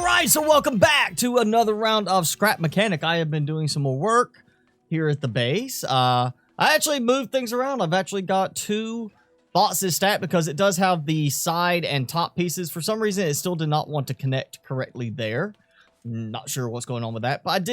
Alright, so welcome back to another round of Scrap Mechanic. I have been doing some more work here at the base. I actually moved things around. I've actually got two boxes stacked because it does have the side and top pieces. For some reason, it still did not want to connect correctly there. Not sure what's going on with that, but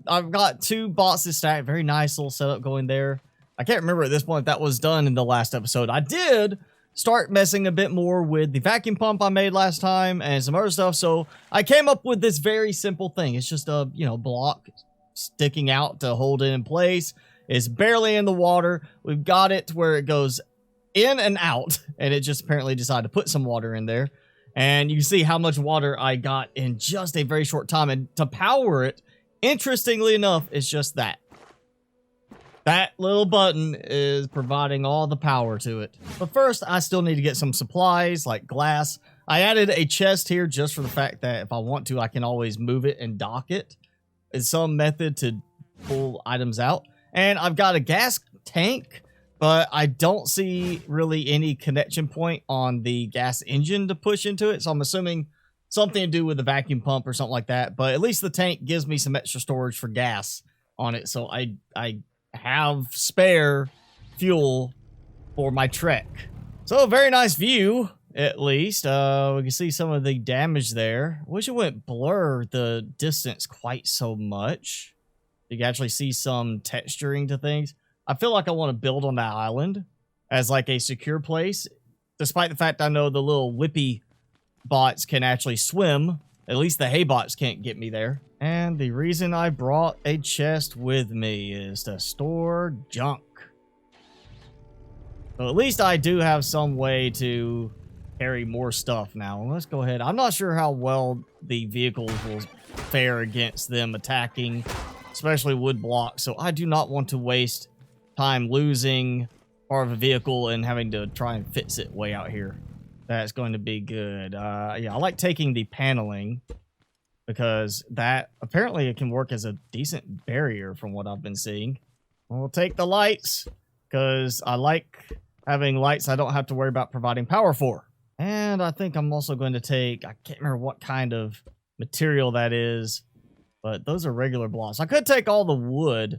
I've got two boxes stacked. Very nice little setup going there. I can't remember at this point if that was done in the last episode. I did start messing a bit more with the vacuum pump I made last time and some other stuff. So I came up with this very simple thing. It's just a, block sticking out to hold it in place. It's barely in the water. We've got it to where it goes in and out, and it just apparently decided to put some water in there. And you can see how much water I got in just a very short time. And to power it, interestingly enough, it's just that. That little button is providing all the power to it. But first, I still need to get some supplies, like glass. I added a chest here just for the fact that if I want to, I can always move it and dock it. It's some method to pull items out. And I've got a gas tank, but I don't see really any connection point on the gas engine to push into it. So I'm assuming something to do with the vacuum pump or something like that. But at least the tank gives me some extra storage for gas on it. So I have spare fuel for my trek. So a very nice view, at least. We can see some of the damage there. Wish it wouldn't blur the distance quite so much. You can actually see some texturing to things. I feel like I want to build on that island as like a secure place, despite the fact I know the little whippy bots can actually swim. At least the hay bots can't get me there. And the reason I brought a chest with me is to store junk. So at least I do have some way to carry more stuff now. Let's go ahead. I'm not sure how well the vehicles will fare against them attacking, especially wood blocks. So I do not want to waste time losing part of a vehicle and having to try and fix it way out here. That's going to be good. Yeah, I like taking the paneling because that apparently it can work as a decent barrier from what I've been seeing. We'll take the lights because I like having lights I don't have to worry about providing power for. And I think I'm also going to take, I can't remember what kind of material that is, but those are regular blocks. I could take all the wood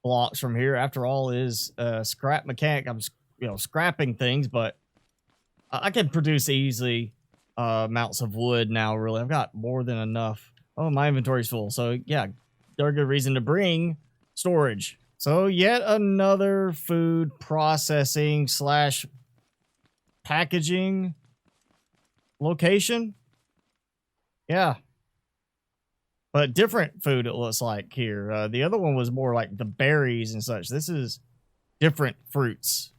blocks from here. After all, it is Scrap Mechanic. I'm scrapping things, but I can produce easily amounts of wood now, really. I've got more than enough. Oh, my inventory's full. So, yeah, there's a good reason to bring storage. So, yet another food processing / packaging location. Yeah. But different food, it looks like here. The other one was more like the berries and such. This is different fruits.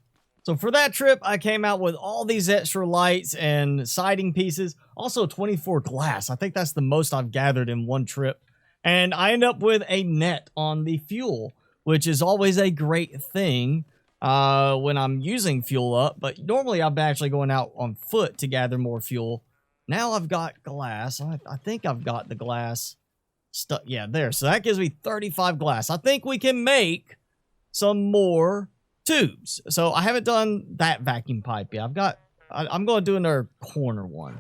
So for that trip, I came out with all these extra lights and siding pieces. Also 24 glass. I think that's the most I've gathered in one trip. And I end up with a net on the fuel, which is always a great thing when I'm using fuel up. But normally I'm actually going out on foot to gather more fuel. Now I've got glass. I think I've got the glass stuff. Yeah, there. So that gives me 35 glass. I think we can make some more tubes. So I haven't done that vacuum pipe yet. I'm going to do another corner one.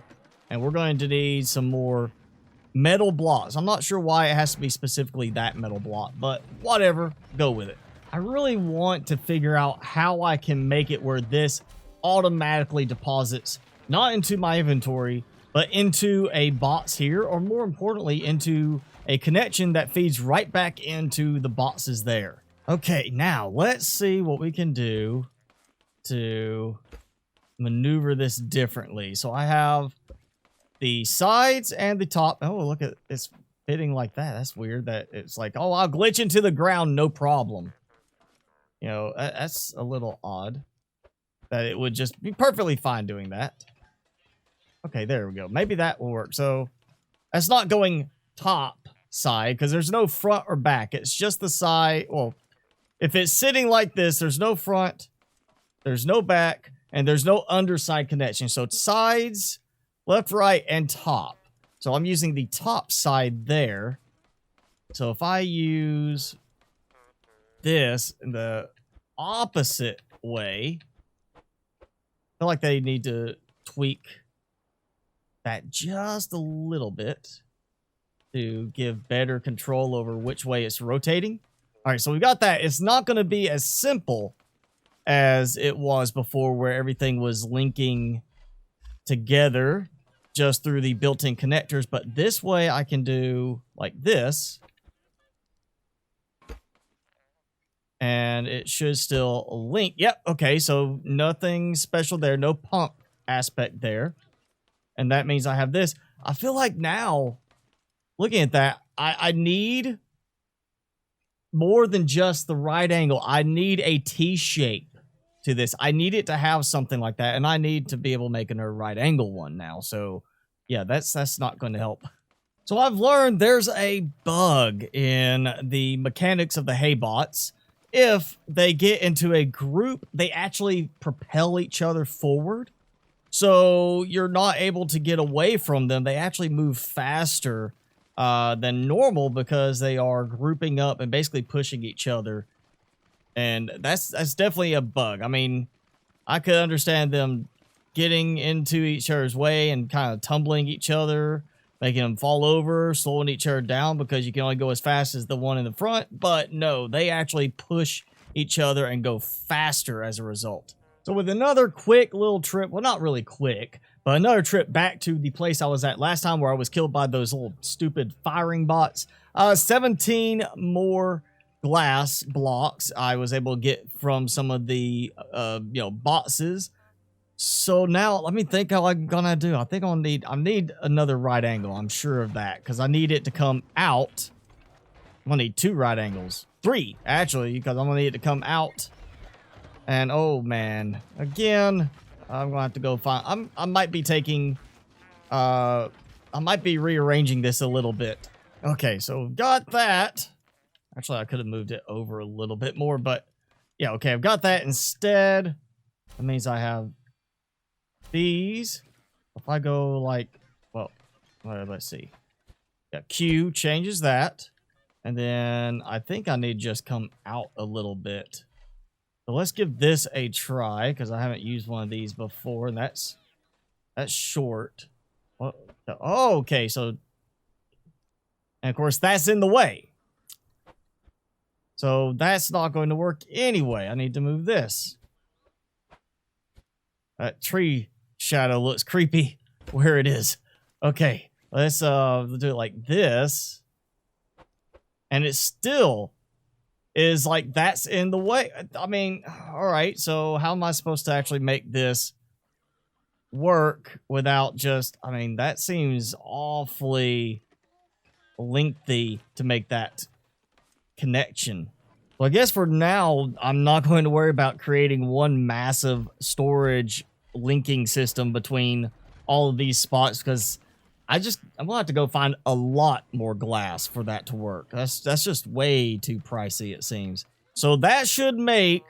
And we're going to need some more metal blocks. I'm not sure why it has to be specifically that metal block, but whatever, go with it. I really want to figure out how I can make it where this automatically deposits not into my inventory, but into a box here, or more importantly, into a connection that feeds right back into the boxes there. Okay, now let's see what we can do to maneuver this differently. So I have the sides and the top. Oh, look at it's fitting like that. That's weird that it's like, oh, I'll glitch into the ground, no problem. That's a little odd that it would just be perfectly fine doing that. Okay, there we go. Maybe that will work. So that's not going top side because there's no front or back. It's just the side. Well, if it's sitting like this, there's no front, there's no back, and there's no underside connection. So it's sides, left, right, and top. So I'm using the top side there. So if I use this in the opposite way, I feel like they need to tweak that just a little bit to give better control over which way it's rotating. All right, so we got that. It's not going to be as simple as it was before, where everything was linking together just through the built-in connectors, but this way I can do like this, and it should still link. Yep, okay, so nothing special there, no pump aspect there, and that means I have this. I feel like now, looking at that, I need more than just the right angle. I need a T-shape to this. I need it to have something like that, and I need to be able to make a right angle one now. So yeah, that's not going to help. So I've learned there's a bug in the mechanics of the haybots. If they get into a group, they actually propel each other forward. So you're not able to get away from them. They actually move faster than normal because they are grouping up and basically pushing each other. And that's definitely a bug. I mean, I could understand them getting into each other's way and kind of tumbling each other, making them fall over, slowing each other down because you can only go as fast as the one in the front. But no, they actually push each other and go faster as a result. So with another quick little trip, well, not really quick, but another trip back to the place I was at last time where I was killed by those little stupid firing bots. 17 more glass blocks I was able to get from some of the, boxes. So now let me think how I'm gonna do. I think I need another right angle. I'm sure of that because I need it to come out. I'm gonna need 2 right angles, 3 actually, because I'm gonna need it to come out. And oh man, again, I'm gonna have to go find. I might be taking. I might be rearranging this a little bit. Okay, so got that. Actually, I could have moved it over a little bit more, but yeah, okay, I've got that instead. That means I have these. If I go like, well, let's see. Yeah, Q changes that. And then I think I need to just come out a little bit. So let's give this a try because I haven't used one of these before. And that's short. Oh, okay, so, and of course that's in the way. So that's not going to work anyway. I need to move this. That tree shadow looks creepy where it is. Okay, let's do it like this. And it still is like that's in the way. I mean, all right, so how am I supposed to actually make this work without just, I mean, that seems awfully lengthy to make that connection. Well, I guess for now, I'm not going to worry about creating one massive storage linking system between all of these spots because I'm gonna have to go find a lot more glass for that to work. That's just way too pricey, it seems. So that should make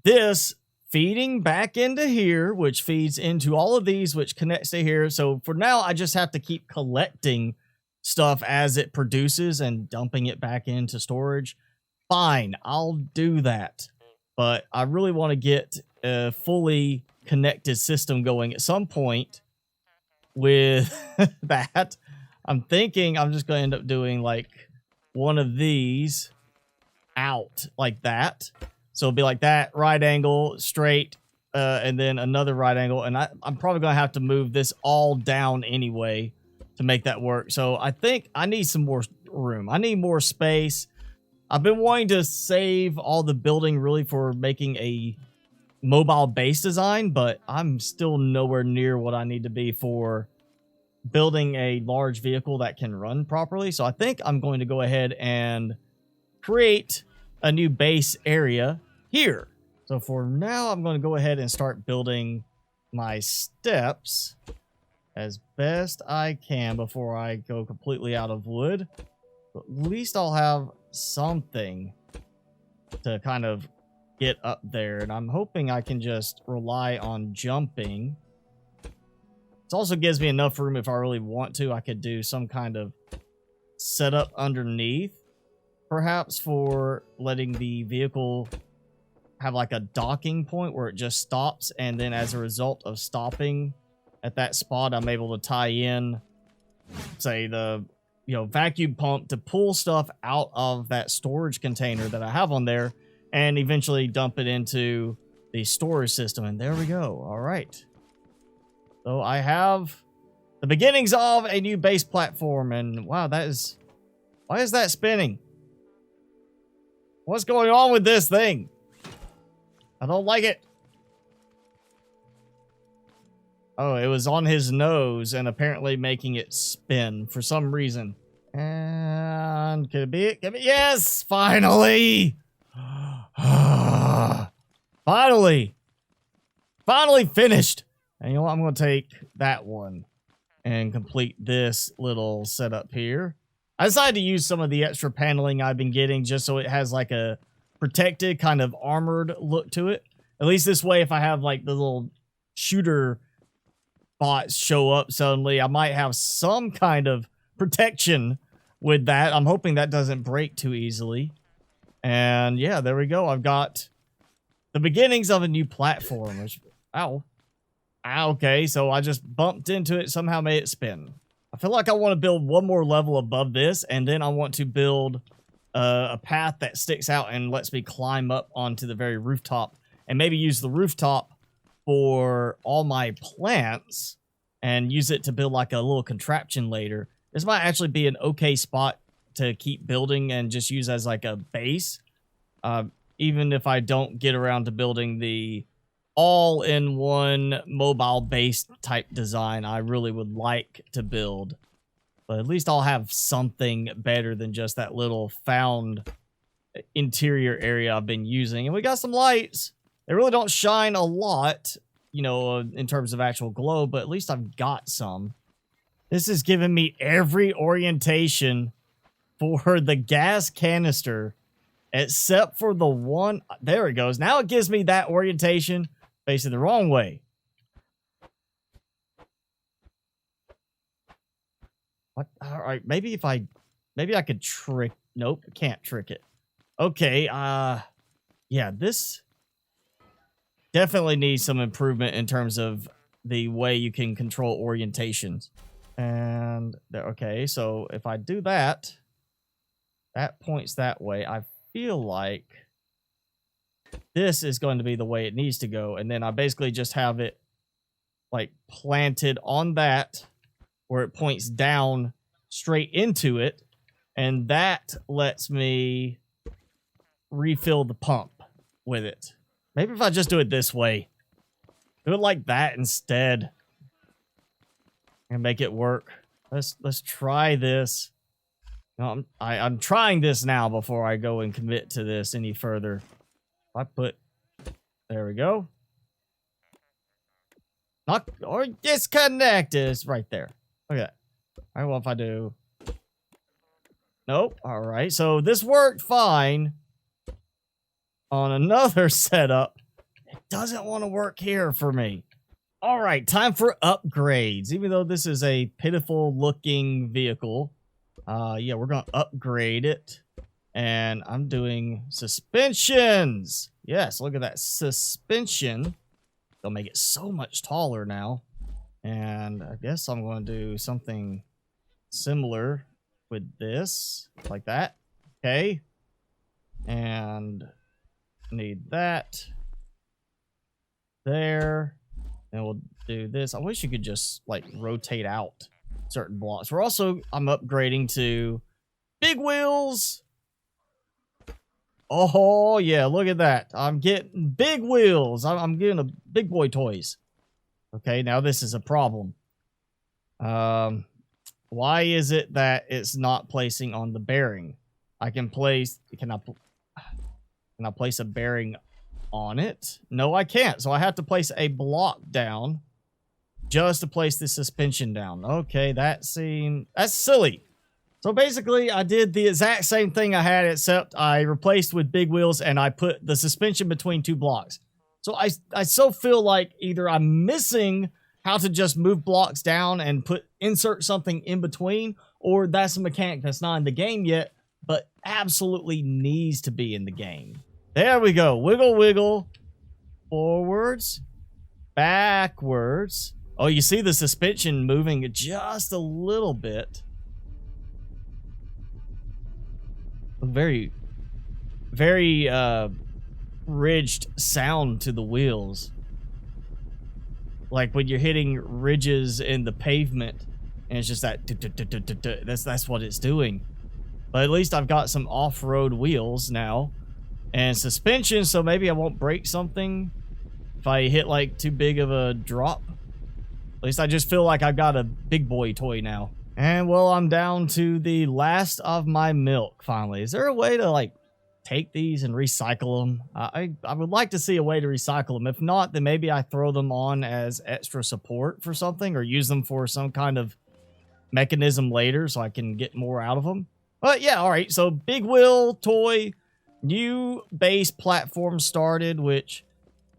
this feeding back into here, which feeds into all of these, which connects to here. So for now, I just have to keep collecting stuff as it produces and dumping it back into storage. Fine, I'll do that. But I really want to get a fully connected system going at some point with that. I'm thinking I'm just going to end up doing like one of these out like that. So it'll be like that, right angle, straight, and then another right angle. And I'm probably going to have to move this all down anyway to make that work. So I think I need some more room. I need more space. I've been wanting to save all the building really for making a mobile base design, but I'm still nowhere near what I need to be for building a large vehicle that can run properly. So I think I'm going to go ahead and create a new base area here. So for now, I'm going to go ahead and start building my steps as best I can before I go completely out of wood. But at least I'll have something to kind of get up there. And I'm hoping I can just rely on jumping. It also gives me enough room if I really want to. I could do some kind of setup underneath, perhaps for letting the vehicle have like a docking point where it just stops, and then as a result of stopping, at that spot, I'm able to tie in, say, the vacuum pump to pull stuff out of that storage container that I have on there and eventually dump it into the storage system. And there we go. All right. So I have the beginnings of a new base platform. And wow, why is that spinning? What's going on with this thing? I don't like it. Oh, it was on his nose and apparently making it spin for some reason. And could it be it? Yes, finally. Finally finished. And you know what? I'm going to take that one and complete this little setup here. I decided to use some of the extra paneling I've been getting just so it has like a protected kind of armored look to it. At least this way, if I have like the little shooter bots show up suddenly, I might have some kind of protection with that. I'm hoping that doesn't break too easily. And yeah, there we go. I've got the beginnings of a new platform. Which, ow. Okay, so I just bumped into it, somehow made it spin. I feel like I want to build one more level above this, and then I want to build a path that sticks out and lets me climb up onto the very rooftop, and maybe use the rooftop for all my plants and use it to build like a little contraption later. This might actually be an okay spot to keep building and just use as like a base. Even if I don't get around to building the all-in-one mobile base type design I really would like to build. But at least I'll have something better than just that little found interior area I've been using. And we got some lights. They really don't shine a lot, in terms of actual glow, but at least I've got some. This is giving me every orientation for the gas canister, except for the one. There it goes. Now it gives me that orientation facing the wrong way. What? All right, maybe I could trick. Nope, can't trick it. Okay, yeah, this definitely needs some improvement in terms of the way you can control orientations. And there, okay, so if I do that, that points that way. I feel like this is going to be the way it needs to go. And then I basically just have it like planted on that where it points down straight into it. And that lets me refill the pump with it. Maybe if I just do it this way, do it like that instead, and make it work. Let's try this. No, I'm trying this now before I go and commit to this any further. There we go. Not or disconnect is right there. Look at that. All right, well, if I do, nope. All right, so this worked fine on another setup. It doesn't want to work here for me. All right, time for upgrades. Even though this is a pitiful looking vehicle, yeah, we're gonna upgrade it. And I'm doing suspensions. Yes, look at that suspension. They'll make it so much taller now. And I guess I'm going to do something similar with this, like that. Okay. And need that there. And we'll do this. I wish you could just like rotate out certain blocks. I'm upgrading to big wheels. Oh, yeah, look at that. I'm getting big wheels. I'm getting a big boy toys. Okay, now this is a problem. Why is it that it's not placing on the bearing? Can I place a bearing on it? No, I can't. So I have to place a block down just to place the suspension down. Okay, that's silly. So basically, I did the exact same thing I had, except I replaced with big wheels and I put the suspension between two blocks. So I so feel like either I'm missing how to just move blocks down and insert something in between, or that's a mechanic that's not in the game yet, but absolutely needs to be in the game. There we go. Wiggle, wiggle. Forwards. Backwards. Oh, you see the suspension moving just a little bit. Very, very ridged sound to the wheels. Like when you're hitting ridges in the pavement, and it's just that that's what it's doing. But at least I've got some off-road wheels now and suspension, so maybe I won't break something if I hit like too big of a drop. At least I just feel like I've got a big boy toy now. And well, I'm down to the last of my milk finally. Is there a way to like take these and recycle them? I would like to see a way to recycle them. If not, then maybe I throw them on as extra support for something or use them for some kind of mechanism later so I can get more out of them. But yeah, all right. So big wheel toy, new base platform started, which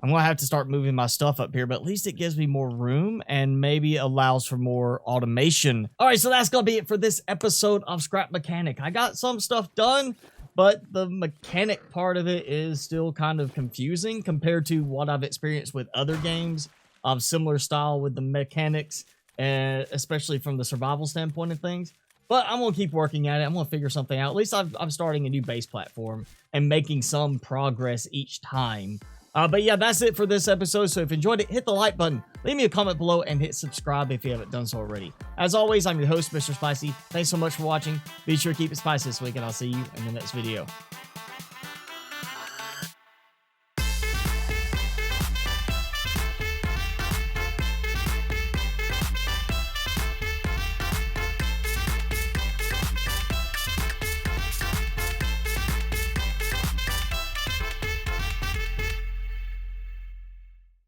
I'm going to have to start moving my stuff up here, but at least it gives me more room and maybe allows for more automation. All right, so that's going to be it for this episode of Scrap Mechanic. I got some stuff done, but the mechanic part of it is still kind of confusing compared to what I've experienced with other games of similar style with the mechanics, and especially from the survival standpoint of things. But I'm going to keep working at it. I'm going to figure something out. At least I'm starting a new base platform and making some progress each time. But yeah, that's it for this episode. So if you enjoyed it, hit the like button, leave me a comment below, and hit subscribe if you haven't done so already. As always, I'm your host, Mr. Spicy. Thanks so much for watching. Be sure to keep it spicy this week, and I'll see you in the next video.